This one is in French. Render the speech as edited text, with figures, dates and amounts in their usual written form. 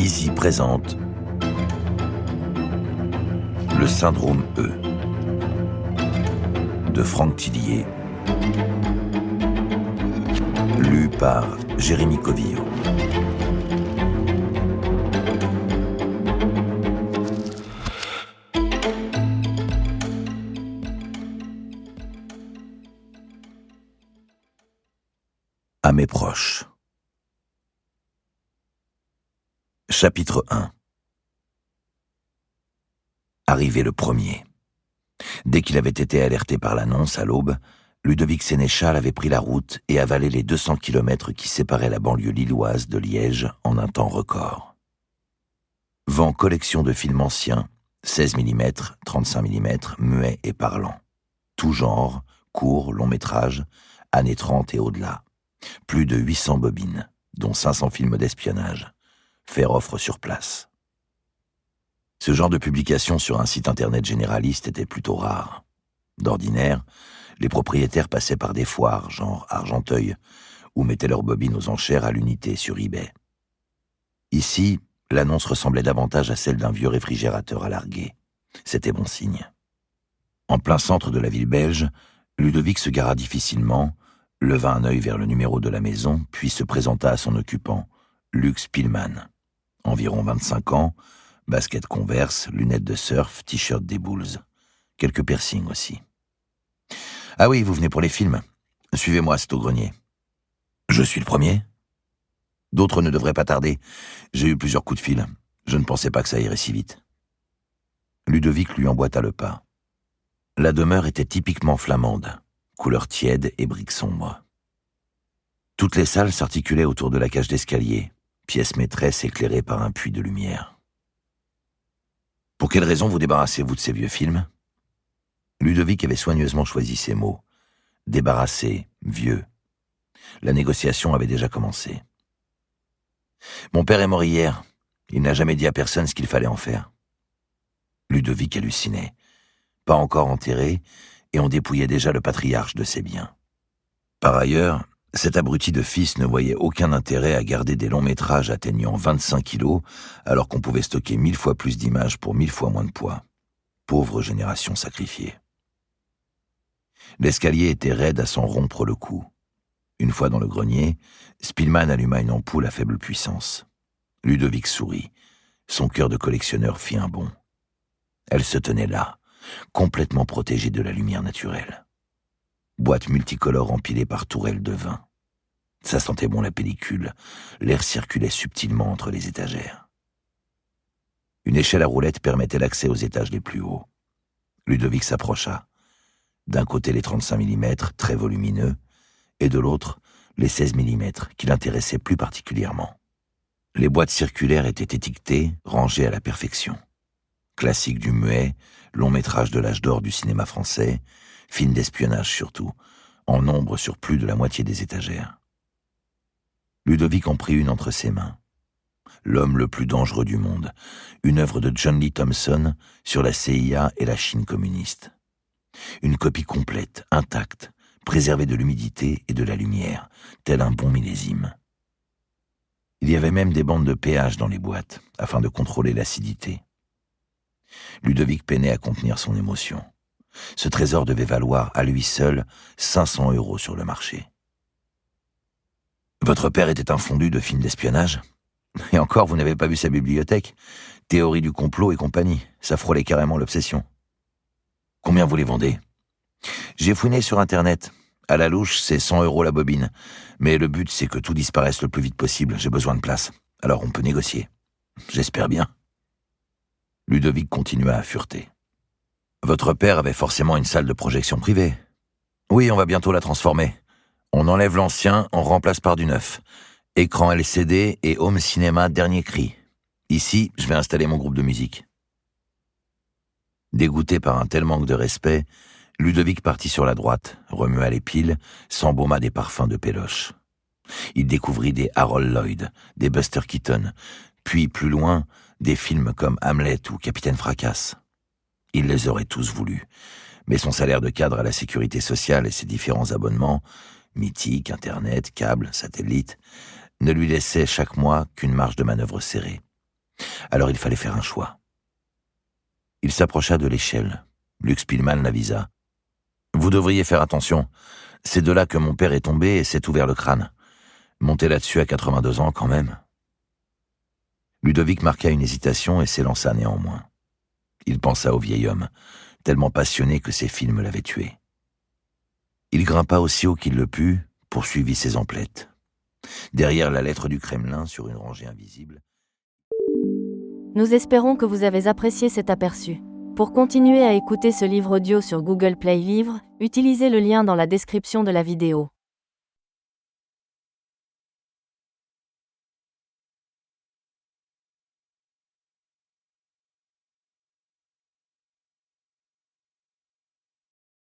Easy présente Le syndrome E de Franck Tillier, lu par Jérémy Covillo. À mes proches. Chapitre 1. Arrivé le premier. Dès qu'il avait été alerté par l'annonce à l'aube, Ludovic Sénéchal avait pris la route et avalé les 200 kilomètres qui séparaient la banlieue lilloise de Liège en un temps record. Vend collection de films anciens, 16 mm, 35 mm, muets et parlants. Tout genre, court, long métrage, années 30 et au-delà. Plus de 800 bobines, dont 500 films d'espionnage. Faire offre sur place. Ce genre de publication sur un site internet généraliste était plutôt rare. D'ordinaire, les propriétaires passaient par des foires, genre Argenteuil, ou mettaient leurs bobines aux enchères à l'unité sur eBay. Ici, l'annonce ressemblait davantage à celle d'un vieux réfrigérateur à larguer. C'était bon signe. En plein centre de la ville belge, Ludovic se gara difficilement, leva un œil vers le numéro de la maison, puis se présenta à son occupant, Luc Spillmann. Environ 25 ans, basket Converse, lunettes de surf, t-shirt des Bulls. Quelques piercings aussi. « Ah oui, vous venez pour les films. Suivez-moi, c'est au grenier. »« Je suis le premier ?»« D'autres ne devraient pas tarder. J'ai eu plusieurs coups de fil. Je ne pensais pas que ça irait si vite. » Ludovic lui emboîta le pas. La demeure était typiquement flamande, couleur tiède et briques sombres. Toutes les salles s'articulaient autour de la cage d'escalier, pièce maîtresse éclairée par un puits de lumière. « Pour quelle raison vous débarrassez-vous de ces vieux films ?» Ludovic avait soigneusement choisi ces mots. Débarrassé, vieux. La négociation avait déjà commencé. « Mon père est mort hier. Il n'a jamais dit à personne ce qu'il fallait en faire. » Ludovic hallucinait. Pas encore enterré, et on dépouillait déjà le patriarche de ses biens. Par ailleurs, cet abruti de fils ne voyait aucun intérêt à garder des longs métrages atteignant 25 kilos, alors qu'on pouvait stocker 1000 fois plus d'images pour 1000 fois moins de poids. Pauvre génération sacrifiée. L'escalier était raide à s'en rompre le cou. Une fois dans le grenier, Spillmann alluma une ampoule à faible puissance. Ludovic sourit. Son cœur de collectionneur fit un bond. Elle se tenait là, complètement protégée de la lumière naturelle. Boîte multicolore empilée par tourelles de vin. Ça sentait bon la pellicule, l'air circulait subtilement entre les étagères. Une échelle à roulettes permettait l'accès aux étages les plus hauts. Ludovic s'approcha. D'un côté les 35 mm, très volumineux, et de l'autre, les 16 mm, qui l'intéressaient plus particulièrement. Les boîtes circulaires étaient étiquetées, rangées à la perfection. Classique du muet, long métrage de l'âge d'or du cinéma français, film d'espionnage surtout, en nombre sur plus de la moitié des étagères. Ludovic en prit une entre ses mains. L'homme le plus dangereux du monde, une œuvre de John Lee Thompson sur la CIA et la Chine communiste. Une copie complète, intacte, préservée de l'humidité et de la lumière, tel un bon millésime. Il y avait même des bandes de péage dans les boîtes, afin de contrôler l'acidité. Ludovic peinait à contenir son émotion. Ce trésor devait valoir à lui seul 500 € sur le marché. « Votre père était un fondu de films d'espionnage ? Et encore, vous n'avez pas vu sa bibliothèque ? Théorie du complot et compagnie, ça frôlait carrément l'obsession. Combien vous les vendez ? J'ai fouiné sur Internet. À la louche, c'est 100 € la bobine. Mais le but, c'est que tout disparaisse le plus vite possible. J'ai besoin de place. Alors on peut négocier. J'espère bien. » Ludovic continua à fureter. « Votre père avait forcément une salle de projection privée. Oui, on va bientôt la transformer. On enlève l'ancien, on remplace par du neuf. Écran LCD et home cinéma dernier cri. Ici, je vais installer mon groupe de musique. » Dégoûté par un tel manque de respect, Ludovic partit sur la droite, remua les piles, s'embauma des parfums de péloche. Il découvrit des Harold Lloyd, des Buster Keaton, puis, plus loin, des films comme Hamlet ou Capitaine Fracasse. Il les aurait tous voulus, mais son salaire de cadre à la sécurité sociale et ses différents abonnements, mythiques, internet, câbles, satellites, ne lui laissaient chaque mois qu'une marge de manœuvre serrée. Alors il fallait faire un choix. Il s'approcha de l'échelle. Luc Spillmann l'avisa. « Vous devriez faire attention. C'est de là que mon père est tombé et s'est ouvert le crâne. Monter là-dessus à 82 ans quand même. » Ludovic marqua une hésitation et s'élança néanmoins. Il pensa au vieil homme, tellement passionné que ses films l'avaient tué. Il grimpa aussi haut qu'il le put, poursuivit ses emplettes. Derrière la lettre du Kremlin, sur une rangée invisible... Nous espérons que vous avez apprécié cet aperçu. Pour continuer à écouter ce livre audio sur Google Play Livres, utilisez le lien dans la description de la vidéo.